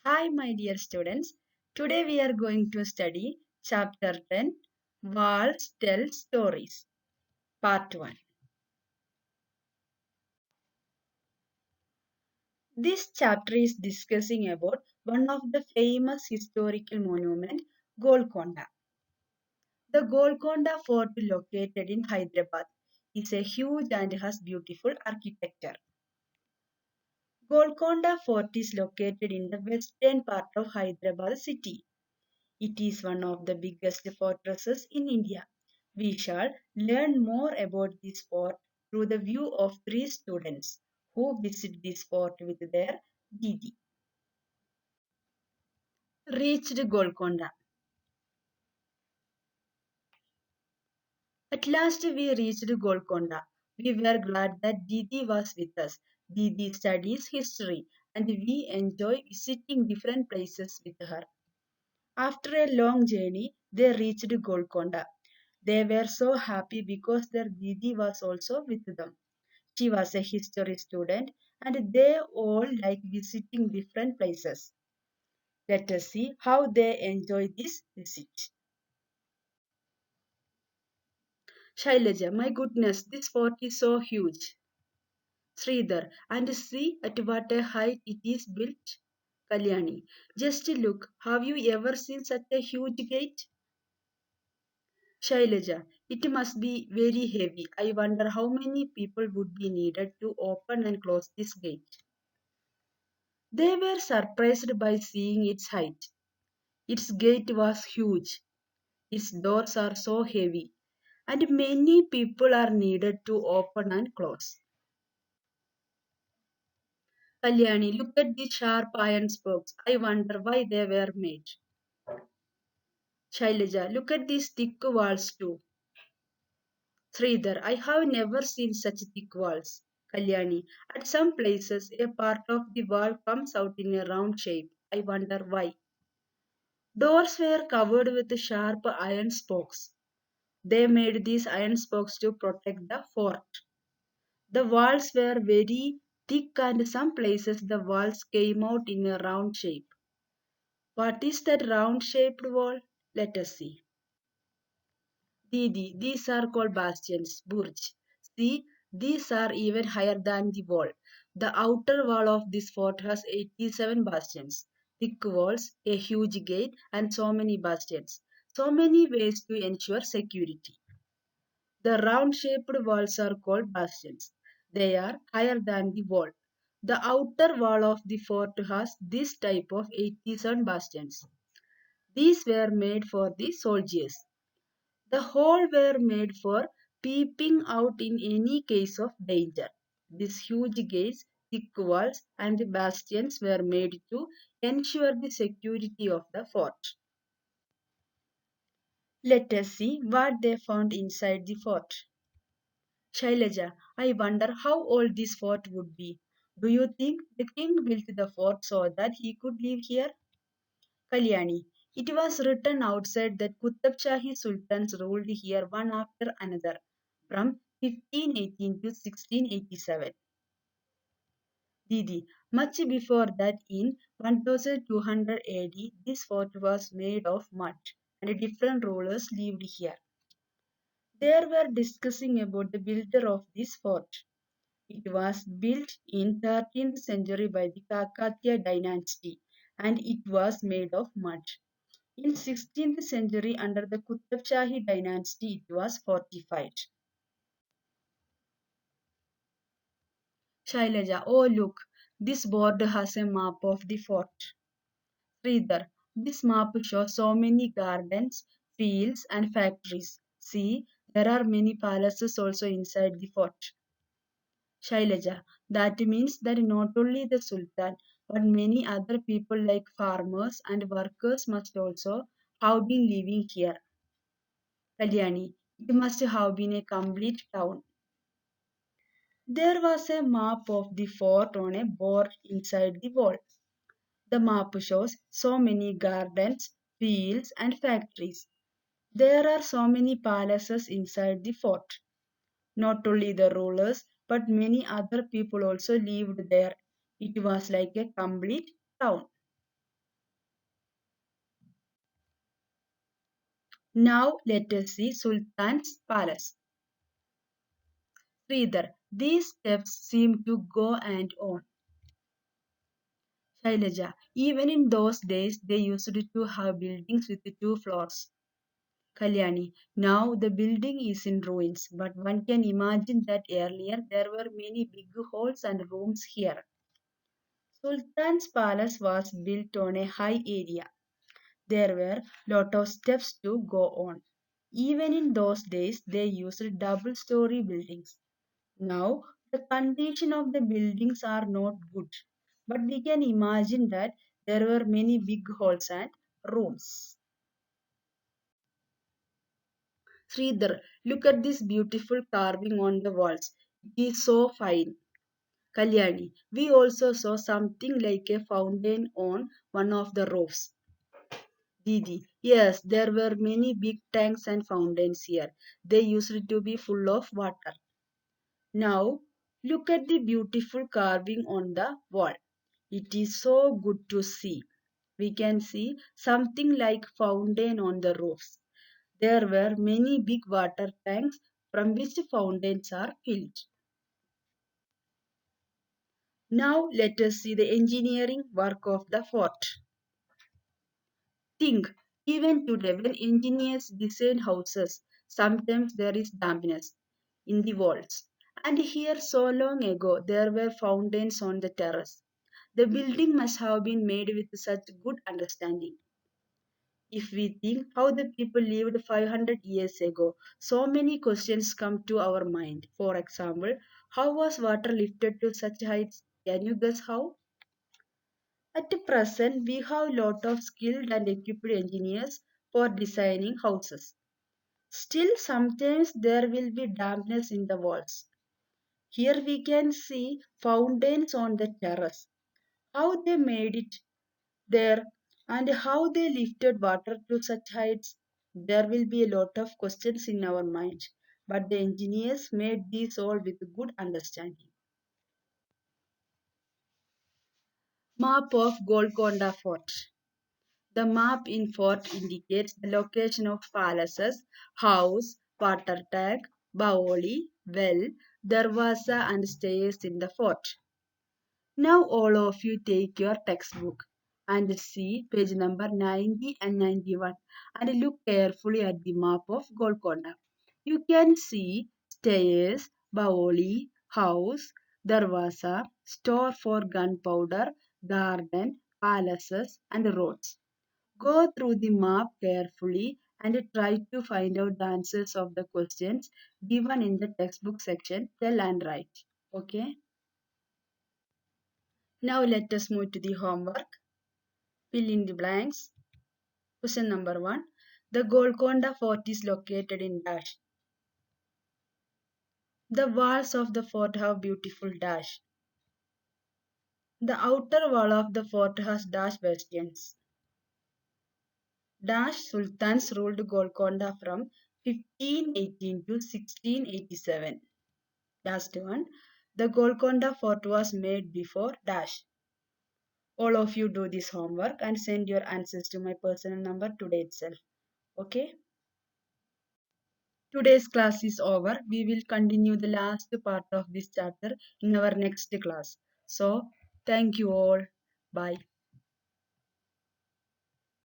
Hi, my dear students. Today we are going to study Chapter 10 Walls Tell Stories, Part 1. This chapter is discussing about one of the famous historical monument, Golconda. The Golconda Fort located in Hyderabad is a huge and has beautiful architecture. Golconda Fort is located in the western part of Hyderabad city. It is one of the biggest fortresses in India. We shall learn more about this fort through the view of three students who visit this fort with their Didi. Reached Golconda. At last we reached Golconda. We were glad that Didi was with us. Didi studies history and we enjoy visiting different places with her. After a long journey, they reached Golconda. They were so happy because their Didi was also with them. She was a history student and they all like visiting different places. Let us see how they enjoy this visit. Shailaja, my goodness, this fort is so huge. Sridhar, and see at what a height it is built. Kalyani, just look, have you ever seen such a huge gate? Shailaja, it must be very heavy. I wonder how many people would be needed to open and close this gate. They were surprised by seeing its height. Its gate was huge. Its doors are so heavy, and many people are needed to open and close. Kalyani, look at the sharp iron spokes. I wonder why they were made. Shailaja, look at these thick walls too. Sridhar, I have never seen such thick walls. Kalyani, at some places a part of the wall comes out in a round shape. I wonder why. Doors were covered with sharp iron spokes. They made these iron spokes to protect the fort. The walls were very thick and some places the walls came out in a round shape. What is that round shaped wall? Let us see. Didi, these are called bastions, Burj. See, these are even higher than the wall. The outer wall of this fort has 87 bastions, thick walls, a huge gate, and so many bastions. So many ways to ensure security. The round shaped walls are called bastions. They are higher than the wall. The outer wall of the fort has this type of 87 bastions. These were made for the soldiers. The whole were made for peeping out in any case of danger. These huge gates, thick walls, and bastions were made to ensure the security of the fort. Let us see what they found inside the fort. Shailaja, I wonder how old this fort would be. Do you think the king built the fort so that he could live here? Kalyani, it was written outside that Qutb Shahi sultans ruled here one after another from 1518 to 1687. Didi, much before that in 1200 AD, this fort was made of mud and different rulers lived here. They were discussing about the builder of this fort. It was built in 13th century by the Kakatiya dynasty and it was made of mud. In 16th century under the Qutb Shahi dynasty it was fortified. Shailaja, oh look, this board has a map of the fort. Sridhar, this map shows so many gardens, fields and factories. See, there are many palaces also inside the fort. Shailaja, that means that not only the Sultan but many other people like farmers and workers must also have been living here. Kalyani, it must have been a complete town. There was a map of the fort on a board inside the wall. The map shows so many gardens, fields, and factories. There are so many palaces inside the fort. Not only the rulers, but many other people also lived there. It was like a complete town. Now let us see Sultan's palace. Sridhar, these steps seem to go and on. Shailaja, even in those days they used to have buildings with two floors. Kalyani, now the building is in ruins, but one can imagine that earlier there were many big halls and rooms here. Sultan's palace was built on a high area. There were lot of steps to go on. Even in those days they used double-story buildings. Now the condition of the buildings are not good, but we can imagine that there were many big halls and rooms. Sridhar, look at this beautiful carving on the walls. It is so fine. Kalyani, we also saw something like a fountain on one of the roofs. Didi, yes, there were many big tanks and fountains here. They used to be full of water. Now, look at the beautiful carving on the wall. It is so good to see. We can see something like fountain on the roofs. There were many big water tanks from which fountains are filled. Now let us see the engineering work of the fort. Think, even today when engineers design houses, sometimes there is dampness in the walls. And here so long ago there were fountains on the terrace. The building must have been made with such good understanding. If we think how the people lived 500 years ago, so many questions come to our mind. For example, how was water lifted to such heights? Can you guess how? At present, we have a lot of skilled and equipped engineers for designing houses. Still, sometimes there will be dampness in the walls. Here we can see fountains on the terrace. How they made it there and how they lifted water to such heights. There will be a lot of questions in our mind, but the engineers made these all with good understanding. Map of Golconda Fort. The map in fort indicates the location of palaces, house, water tank, baoli, well, darwaza and stairs in the fort. Now all of you take your textbook and see page number 90 and 91 and look carefully at the map of Golconda. You can see stairs, baoli, house, darwaza, store for gunpowder, garden, palaces and roads. Go through the map carefully and try to find out the answers of the questions given in the textbook section. Tell and write. Okay. Now let us move to the homework. Fill in the blanks. Question number 1. The Golconda Fort is located in dash. The walls of the fort have beautiful dash. The outer wall of the fort has dash bastions. Dash sultans ruled Golconda from 1518 to 1687. Last one. The Golconda Fort was made before dash. All of you do this homework and send your answers to my personal number today itself. Okay. Today's class is over. We will continue the last part of this chapter in our next class. So, thank you all. Bye.